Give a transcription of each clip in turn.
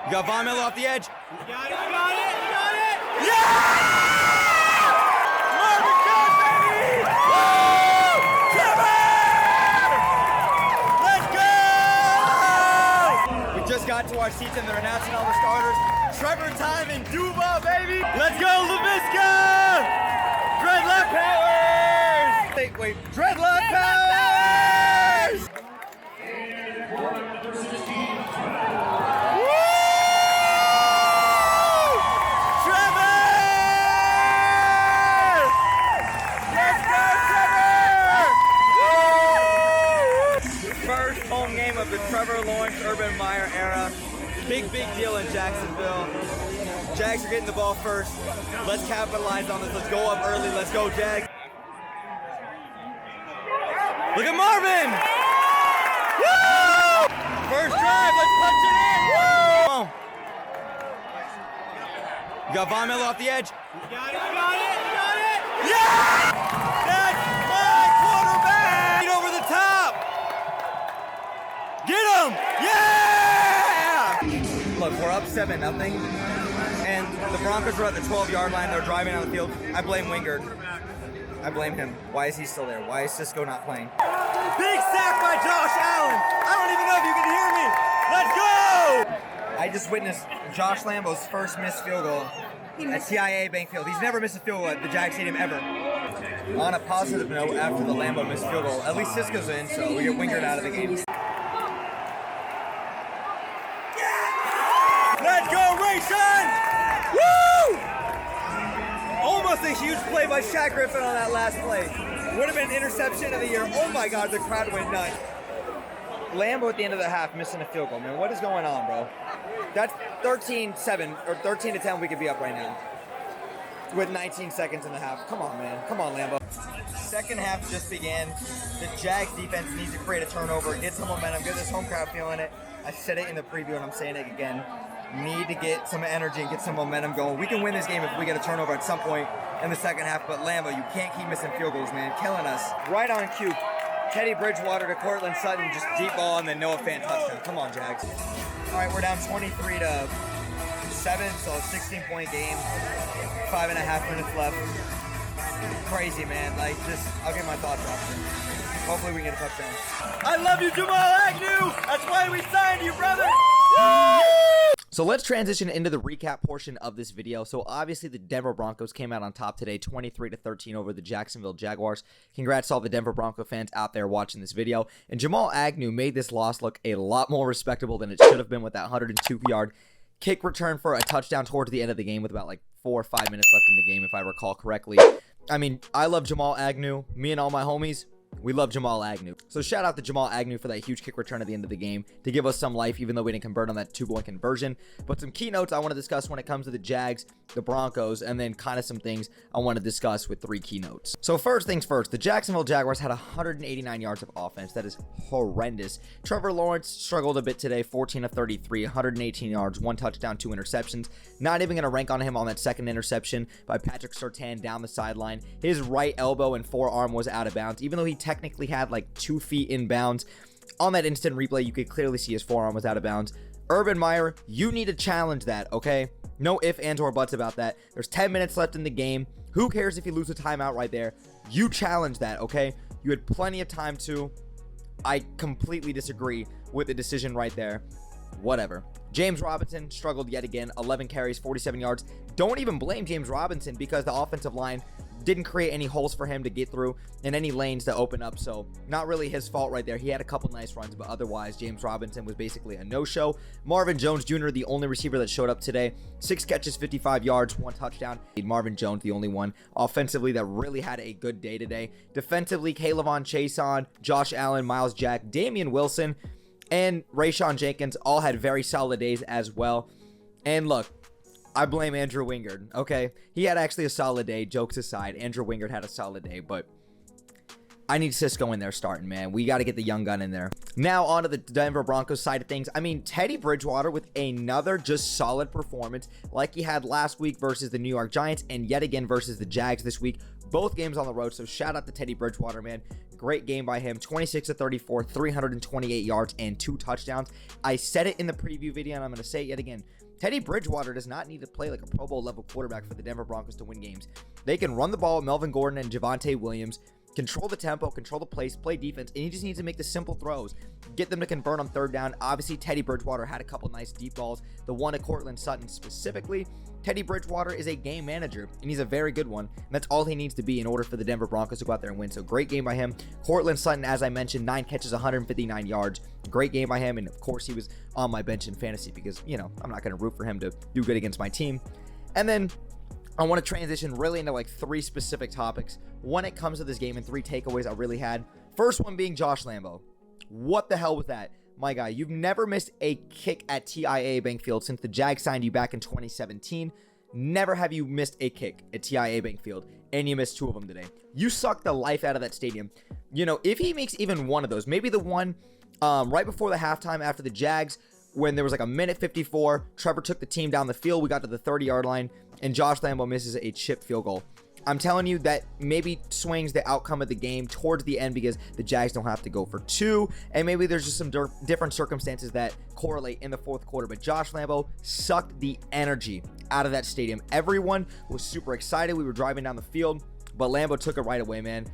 You got Von Miller off the edge. You got it, you got it, you got it! Yeah! Marvin Jones, baby! Woo! Trevor! Let's go! We just got to our seats and they're announcing all the starters. Trevor time in Duba, baby! Let's go, LaVisca! Dreadlock powers! Wait, Dreadlock powers! Of the Trevor Lawrence, Urban Meyer era. Big deal in Jacksonville. Jags are getting the ball first. Let's capitalize on this. Let's go up early. Let's go, Jags. Look at Marvin! Woo! First drive, let's punch it in! Woo! Come on. You got Von Miller off the edge. You got it, you got it, you got it! Yeah! That's my quarterback! Over the top! Get him! Yeah! Look, we're up 7-0, and the Broncos are at the 12-yard line. They're driving on the field. I blame Wingard. I blame him. Why is he still there? Why is Cisco not playing? Big sack by Josh Allen. I don't even know if you can hear me. Let's go! I just witnessed Josh Lambo's first missed field goal at TIAA Bank Field. He's never missed a field goal at the Jags Stadium ever. On a positive note, after the Lambo missed field goal, at least Cisco's in, so we get Wingard out of the game. Let's go, Rayshon! Woo! Almost a huge play by Shaq Griffin on that last play. Would have been interception of the year. Oh my God, the crowd went nuts. Lambo at the end of the half missing a field goal, man. What is going on, bro? That's 13-7 or 13-10 we could be up right now with 19 seconds in the half. Come on, man. Come on, Lambo. Second half just began. The Jags defense needs to create a turnover, get some momentum, get this home crowd feeling it. I said it in the preview and I'm saying it again. Need to get some energy and get some momentum going. We can win this game if we get a turnover at some point in the second half, but Lambo, you can't keep missing field goals, man. Killing us. Right on cue. Teddy Bridgewater to Cortland Sutton, just deep ball and then Noah Fant touchdown. Come on, Jags. All right, we're down 23-7, so a 16-point game. 5.5 minutes left. Crazy, man. Like, just, I'll get my thoughts after. Hopefully we can get a touchdown. I love you, Jamal Agnew! That's why we signed you, brother! Woo! So let's transition into the recap portion of this video. So obviously the Denver Broncos came out on top today, 23-13 over the Jacksonville Jaguars. Congrats to all the Denver Bronco fans out there watching this video. And Jamal Agnew made this loss look a lot more respectable than it should have been with that 102-yard kick return for a touchdown towards the end of the game with about like 4 or 5 minutes left in the game, if I recall correctly. I mean, I love Jamal Agnew. Me and all my homies, we love Jamal Agnew. So shout out to Jamal Agnew for that huge kick return at the end of the game to give us some life, even though we didn't convert on that 2-point conversion. But some keynotes I want to discuss when it comes to the Jags, the Broncos, and then kind of some things I want to discuss with 3 keynotes. So first things first, the Jacksonville Jaguars had 189 yards of offense. That is horrendous. Trevor Lawrence struggled a bit today, 14 of 33, 118 yards, 1 touchdown, 2 interceptions. Not even going to rank on him on that second interception by Patrick Surtain down the sideline. His right elbow and forearm was out of bounds, even though he technically had like 2 feet in bounds. On that instant replay, you could clearly see his forearm was out of bounds. Urban Meyer, you need to challenge that, okay? No ifs, ands, or buts about that. There's 10 minutes left in the game. Who cares if you lose a timeout right there? You challenge that, okay? You had plenty of time to. I completely disagree with the decision right there. Whatever. James Robinson struggled yet again. 11 carries, 47 yards. Don't even blame James Robinson because the offensive line didn't create any holes for him to get through and any lanes to open up. So not really his fault right there. He had a couple nice runs, but otherwise James Robinson was basically a no-show. Marvin Jones Jr., the only receiver that showed up today, 6 catches, 55 yards, 1 touchdown. Marvin Jones, the only one offensively that really had a good day today. Defensively, Kayvon Chason, Josh Allen, Miles Jack, Damian Wilson, and Rayshon Jenkins all had very solid days as well. And look, I blame Andrew Wingard, okay? He had actually a solid day, jokes aside. Andrew Wingard had a solid day, but I need Cisco in there starting, man. We got to get the young gun in there. Now, on to the Denver Broncos side of things. I mean, Teddy Bridgewater with another just solid performance like he had last week versus the New York Giants and yet again versus the Jags this week. both games on the road. So shout out to Teddy Bridgewater, man. Great game by him. 26 of 34, 328 yards, and 2 touchdowns. I said it in the preview video, and I'm going to say it yet again. Teddy Bridgewater does not need to play like a Pro Bowl level quarterback for the Denver Broncos to win games. They can run the ball with Melvin Gordon and Javonte Williams, control the tempo, control the pace, play defense, and he just needs to make the simple throws, get them to convert on third down. Obviously, Teddy Bridgewater had a couple nice deep balls. The one to Cortland Sutton specifically. Teddy Bridgewater is a game manager, and he's a very good one, and that's all he needs to be in order for the Denver Broncos to go out there and win. So great game by him. Cortland Sutton, as I mentioned, 9 catches, 159 yards. Great game by him, and of course, he was on my bench in fantasy because, you know, I'm not going to root for him to do good against my team. And then I want to transition really into like 3 specific topics when it comes to this game and 3 takeaways I really had. First one being Josh Lambo. What the hell was that? My guy, you've never missed a kick at TIAA Bank Field since the Jags signed you back in 2017. Never have you missed a kick at TIAA Bank Field, and you missed 2 of them today. You sucked the life out of that stadium. You know, if he makes even one of those, maybe the one right before the halftime after the Jags, when there was like a minute 54, Trevor took the team down the field, we got to the 30-yard line, and Josh Lambo misses a chip field goal. I'm telling you that maybe swings the outcome of the game towards the end because the Jags don't have to go for 2, and maybe there's just some different circumstances that correlate in the 4th quarter. But Josh Lambo sucked the energy out of that stadium. Everyone was super excited. We were driving down the field, but Lambo took it right away, man.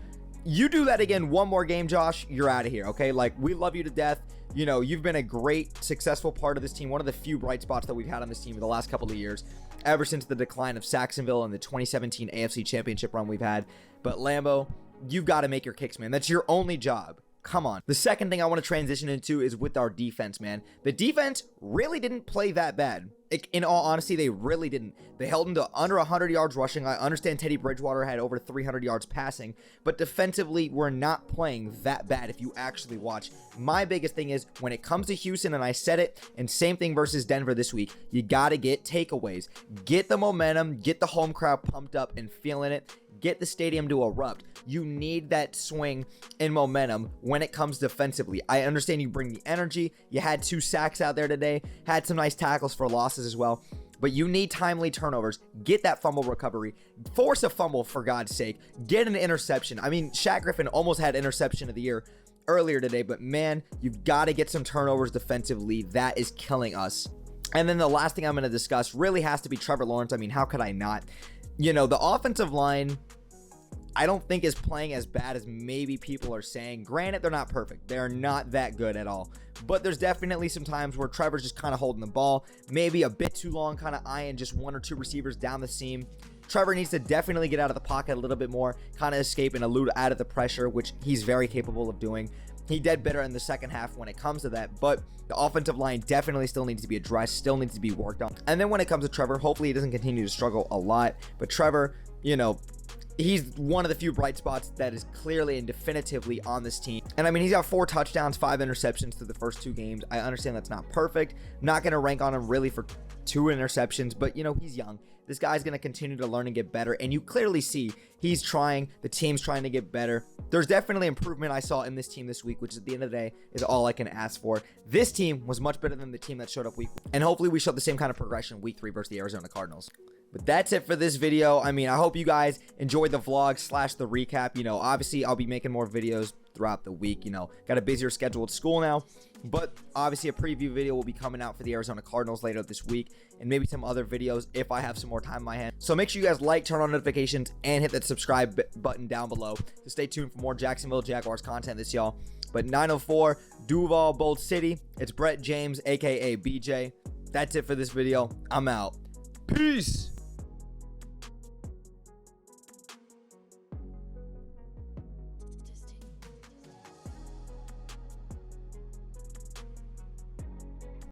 You do that again one more game, Josh, you're out of here, okay? Like, we love you to death. You know, you've been a great, successful part of this team. One of the few bright spots that we've had on this team in the last couple of years, ever since the decline of Saxonville and the 2017 AFC Championship run we've had. But Lambo, you've got to make your kicks, man. That's your only job. Come on. The second thing I want to transition into is with our defense, man. The defense really didn't play that bad. In all honesty, they really didn't. They held them to under 100 yards rushing. I understand Teddy Bridgewater had over 300 yards passing, but defensively, we're not playing that bad if you actually watch. My biggest thing is when it comes to Houston, and I said it, and same thing versus Denver this week, you got to get takeaways. Get the momentum, get the home crowd pumped up and feeling it. Get the stadium to erupt. You need that swing in momentum when it comes defensively. I understand you bring the energy. You had 2 sacks out there today. Had some nice tackles for losses as well. But you need timely turnovers. Get that fumble recovery. Force a fumble, for God's sake. Get an interception. I mean, Shaq Griffin almost had interception of the year earlier today. But man, you've got to get some turnovers defensively. That is killing us. And then the last thing I'm going to discuss really has to be Trevor Lawrence. I mean, how could I not? You know, the offensive line, I don't think is playing as bad as maybe people are saying. Granted, they're not perfect. They're not that good at all. But there's definitely some times where Trevor's just kind of holding the ball, maybe a bit too long, kind of eyeing just 1 or 2 receivers down the seam. Trevor needs to definitely get out of the pocket a little bit more, kind of escape and elude out of the pressure, which he's very capable of doing. He did better in the second half when it comes to that, but the offensive line definitely still needs to be addressed, still needs to be worked on. And then when it comes to Trevor, hopefully he doesn't continue to struggle a lot, but Trevor, you know, he's one of the few bright spots that is clearly and definitively on this team. And I mean, he's got 4 touchdowns, 5 interceptions through the first 2 games. I understand that's not perfect. Not going to rank on him really for 2 interceptions, but you know, he's young. This guy's going to continue to learn and get better. And you clearly see he's trying, the team's trying to get better. There's definitely improvement I saw in this team this week, which at the end of the day is all I can ask for. This team was much better than the team that showed up week 1. And hopefully we show the same kind of progression week 3 versus the Arizona Cardinals. But that's it for this video. I mean, I hope you guys enjoyed the vlog / the recap. You know, obviously I'll be making more videos throughout the week. You know, got a busier schedule at school now, but obviously a preview video will be coming out for the Arizona Cardinals later this week, and maybe some other videos if I have some more time in my hand. So make sure you guys like, turn on notifications, and hit that subscribe button down below to stay tuned for more Jacksonville Jaguars content this y'all. But 904 Duval Bold City, it's Brett James aka BJ. That's it for this video. I'm out. Peace.